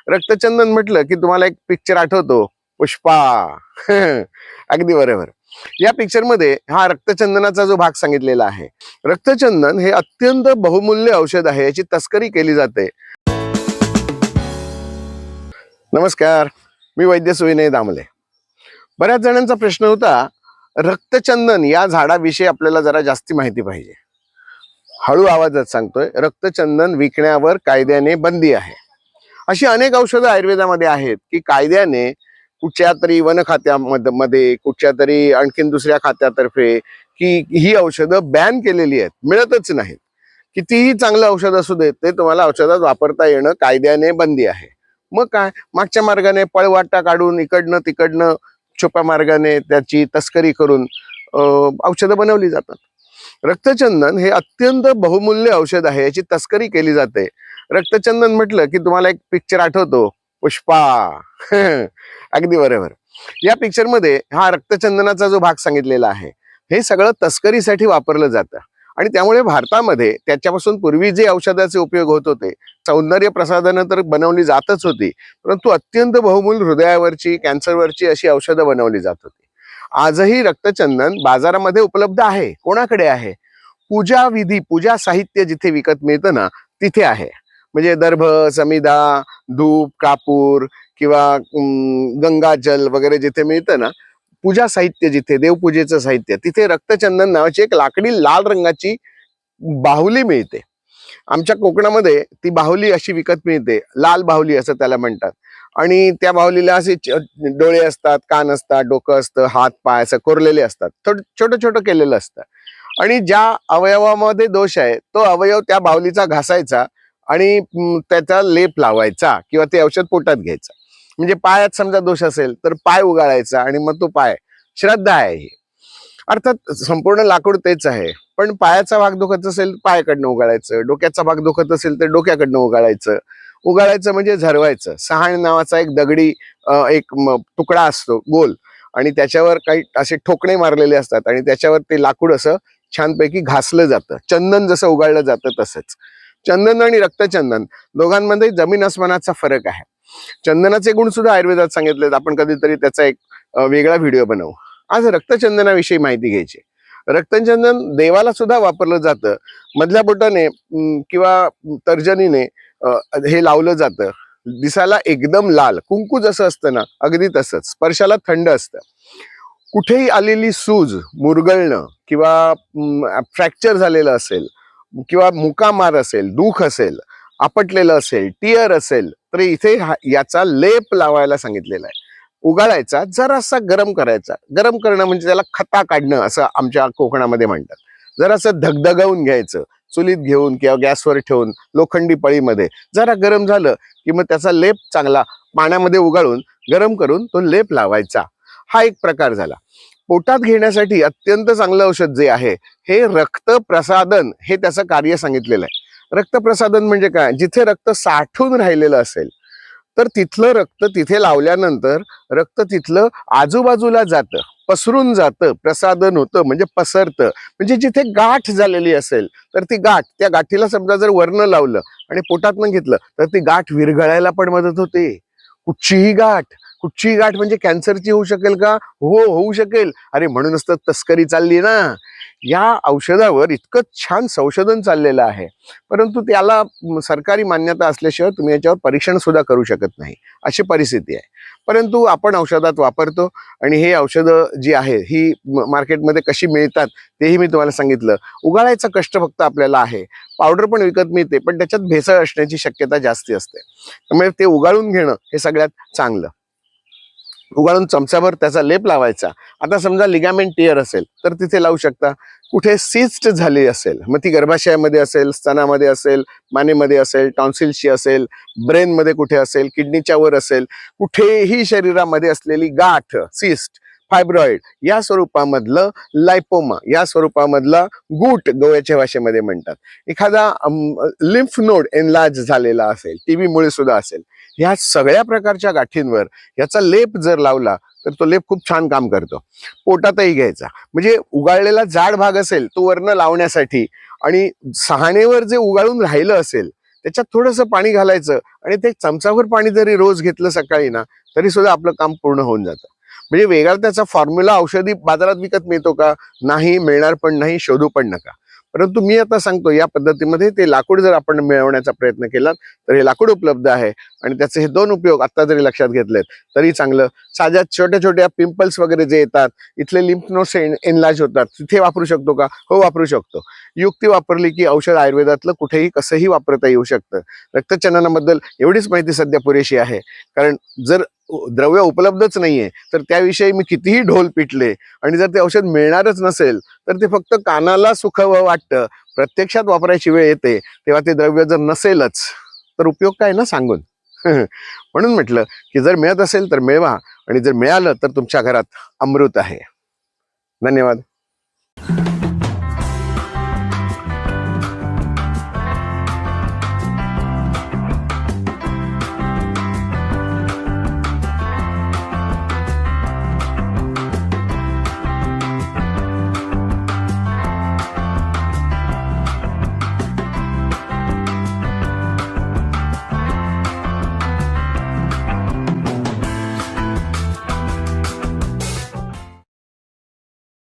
रक्तचंदन म्हटलं की तुम्हाला एक पिक्चर आठवतो, पुष्पा. अगदी बरोबर. या पिक्चर मध्ये हा रक्तचंदनाचा जो भाग सांगितलेला आहे, रक्तचंदन हे अत्यंत बहुमूल्य औषध आहे, याची तस्करी केली जाते. नमस्कार, मी वैद्य सुविनय दामले. बऱ्याच जणांचा प्रश्न होता, रक्तचंदन या झाडाविषयी आपल्याला जरा जास्ती माहिती पाहिजे. हळू आवाजात सांगतोय, रक्तचंदन विकण्यावर कायद्याने बंदी आहे. अशी अनेक औषधं आयुर्वेदामध्ये आहेत की कायद्याने कुठच्या तरी वन खात्यामध्ये कुठच्या तरी आणखीन दुसऱ्या खात्यातर्फे की ही औषधं बॅन केलेली आहेत, मिळतच नाहीत. कितीही चांगलं औषध असू देत, ते तुम्हाला औषधात वापरता येणं कायद्याने बंदी आहे. मग काय, मागच्या मार्गाने पळवाटा काढून इकडनं तिकडनं छुप्या मार्गाने त्याची तस्करी करून औषधं बनवली जातात. रक्तचंदन हे अत्यंत बहुमूल्य औषध आहे, याची तस्करी केली जाते. रक्तचंदन म्हटलं की तुम्हाला एक पिक्चर आठवतो, पुष्पा. अगदी बरोबर. या पिक्चर मध्ये हा रक्तचंदनाचा जो भाग सांगितलेला आहे, हे सगळं तस्करीसाठी वापरलं जातं. आणि त्यामुळे भारतामध्ये त्याच्यापासून पूर्वी जे औषधाचे उपयोग होत होते, सौंदर्य प्रसाधनं तर बनवली जातच होती, परंतु अत्यंत बहुमूल्य हृदयावरची, कॅन्सरवरची अशी औषधं बनवली जात होती. आजही रक्तचंदन बाजारामध्ये उपलब्ध आहे. कोणाकडे आहे? पूजा विधी, पूजा साहित्य जिथे विकत मिळतं ना, तिथे आहे. म्हणजे दर्भ, समिधा, धूप, कापूर किंवा गंगाजल वगैरे जिथे मिळतं ना, पूजा साहित्य जिथे, देवपूजेचं साहित्य, तिथे रक्तचंदन नावाची एक लाकडी लाल रंगाची बाहुली मिळते. आमच्या कोकणामध्ये ती बाहुली अशी विकत मिळते, लाल बाहुली असं त्याला म्हणतात. आणि त्या बाहुलीला असे डोळे असतात, कान असतात, डोकं असतं, हात पाय असं कोरलेले असतात, छोटं छोटं केलेलं असतं. आणि ज्या अवयवामध्ये दोष आहे, तो अवयव त्या बाहुलीचा घासायचा आणि त्याचा लेप लावायचा किंवा ते औषध पोटात घ्यायचं. म्हणजे पायात समजा दोष असेल तर पाय उगाळायचा आणि मग तो पाय, श्रद्धा आहे ही. अर्थात संपूर्ण लाकूड तेच आहे, पण पायाचा भाग दुखत असेल पायाकडनं उगाळायचं, डोक्याचा भाग दुखत असेल तर डोक्याकडनं उगाळायचं. उगाळायचं म्हणजे झरवायचं. सहाण नावाचा एक दगडी एक तुकडा असतो गोल, आणि त्याच्यावर काही असे ठोकणे मारलेले असतात आणि त्याच्यावर ते लाकूड असं छानपैकी घासलं जातं. चंदन जसं उगाळलं जातं तसंच. चंदन आणि रक्तचंदन दोघांमध्ये जमीन आसमानाचा फरक आहे. चंदनाचे गुण सुद्धा आयुर्वेदात सांगितलेत, आपण कधीतरी त्याचा एक वेगळा व्हिडिओ बनवू. आज रक्तचंदनाविषयी माहिती घ्यायची. रक्तचंदन देवाला सुद्धा वापरलं जातं. मधल्या बोटाने किंवा तर्जनीने हे लावलं जातं. दिसायला एकदम लाल, कुंकू जसं असतं ना, अगदी तसंच. स्पर्शाला थंड असतं. कुठेही आलेली सूज, मुरगळणं किंवा फ्रॅक्चर झालेलं असेल किंवा मुकामार असेल, दुख असेल, आपटलेलं असेल, टिअर असेल, तर इथे याचा लेप लावायला सांगितलेला आहे. उगाळायचा, जरासा गरम करायचा. गरम करणं म्हणजे त्याला खता काढणं असं आमच्या कोकणामध्ये म्हणतात. जरासं धगधगवून घ्यायचं, चुलीत घेऊन किंवा गॅसवर ठेवून लोखंडी पळीमध्ये जरा गरम झालं की मग त्याचा लेप चांगला पाण्यामध्ये उगाळून गरम करून तो लेप लावायचा. हा एक प्रकार झाला. पोटात घेण्यासाठी अत्यंत चांगलं औषध जे आहे, हे रक्तप्रसादन, हे त्याचं कार्य सांगितलेलं आहे. रक्तप्रसादन म्हणजे काय? जिथे रक्त साठून राहिलेलं असेल तर तिथलं रक्त तिथे लावल्यानंतर रक्त तिथलं आजूबाजूला जातं, पसरून जातं, प्रसादन होतं म्हणजे पसरतं. म्हणजे जिथे गाठ झालेली असेल तर ती गाठ, त्या गाठीला समजा जर वर्ण लावलं आणि पोटातनं घेतलं तर ती गाठ विरघळायला पण मदत होते. कुठचीही गाठ म्हणजे कॅन्सरची होऊ शकेल का? हो, होऊ शकेल. अरे म्हणूनच तर तस्करी चालली ना. या औषधावर इतकं छान संशोधन चाललेलं आहे, परंतु त्याला सरकारी मान्यता असल्याशिवाय तुम्ही याच्यावर परीक्षण सुद्धा करू शकत नाही, अशी परिस्थिती आहे. परंतु आपण औषधात वापरतो आणि हे औषधं जी आहे ही मार्केटमध्ये कशी मिळतात तेही मी तुम्हाला सांगितलं. उगाळायचा कष्ट फक्त आपल्याला आहे. पावडर पण विकत मिळते, पण त्याच्यात भेसळ असण्याची शक्यता जास्ती असते. त्यामुळे ते उगाळून घेणं हे सगळ्यात चांगलं. उगाळून चमचाभर त्याचा लेप लावायचा. आता समजा लिगामेंट टिअर असेल तर तिथे लावू शकता. कुठे सिस्ट झाली असेल, मग ती गर्भाशयामध्ये असेल, स्तनामध्ये असेल, मानेमध्ये असेल, टॉन्सिल्सची असेल, ब्रेनमध्ये कुठे असेल, किडनीच्या वर असेल, कुठेही शरीरामध्ये असलेली गाठ, सिस्ट, फायब्रॉइड या स्वरूपामधलं, लायपोमा या स्वरूपामधला गूट गोव्याच्या भाषेमध्ये म्हणतात, एखादा लिम्फ नोड एनलार्ज झालेला असेल, टीबी मुळे सुद्धा असेल, ह्या सगळ्या प्रकारच्या गाठींवर याचा लेप जर लावला तर तो लेप खूप छान काम करतो. पोटातही घ्यायचा, म्हणजे उगाळलेला जाड भाग असेल तो वरनं लावण्यासाठी, आणि सहाणेवर जे उगाळून राहिलं असेल त्याच्यात थोडंसं पाणी घालायचं आणि ते चमचाभर पाणी जरी रोज घेतलं सकाळी ना, तरी सुद्धा आपलं काम पूर्ण होऊन जातं. म्हणजे वेगळा त्याचा फॉर्म्युला औषधी बाजारात विकत मिळतो का? नाही, मिळणार पण नाही, शोधू पण नका. परंतु मी आता सांगतो या पद्धतीमध्ये ते लाकूड जर आपण मिळवण्याचा प्रयत्न केला तर हे लाकूड उपलब्ध आहे आणि त्याचे हे दोन उपयोग आता जरी लक्षात घेतलेत तरी चांगलं. साध्या छोट्या छोट्या पिंपल्स वगैरे जे येतात, इथले लिम्फ नोड्स एनलार्ज होतात, तिथे वापरू शकतो का? हो, वापरू शकतो. युक्ती वापरली की औषध आयुर्वेदातलं कुठेही कसंही वापरता येऊ शकतं. रक्तचंदनाबद्दल एवढीच माहिती सध्या पुरेशी आहे, कारण जर द्रव्य उपलब्धच नाहीये तर त्याविषयी मी कितीही ढोल पिटले आणि जर ते औषध मिळणारच नसेल तर ते फक्त कानाला सुखावं वाटतं. प्रत्यक्षात वापरायची वेळ येते तेव्हा ते द्रव्य जर नसेलच तर उपयोग काय ना सांगून. म्हणून म्हटलं की जर मिळत असेल तर मिळवा आणि जर मिळालं तर तुमच्या घरात अमृत आहे. धन्यवाद.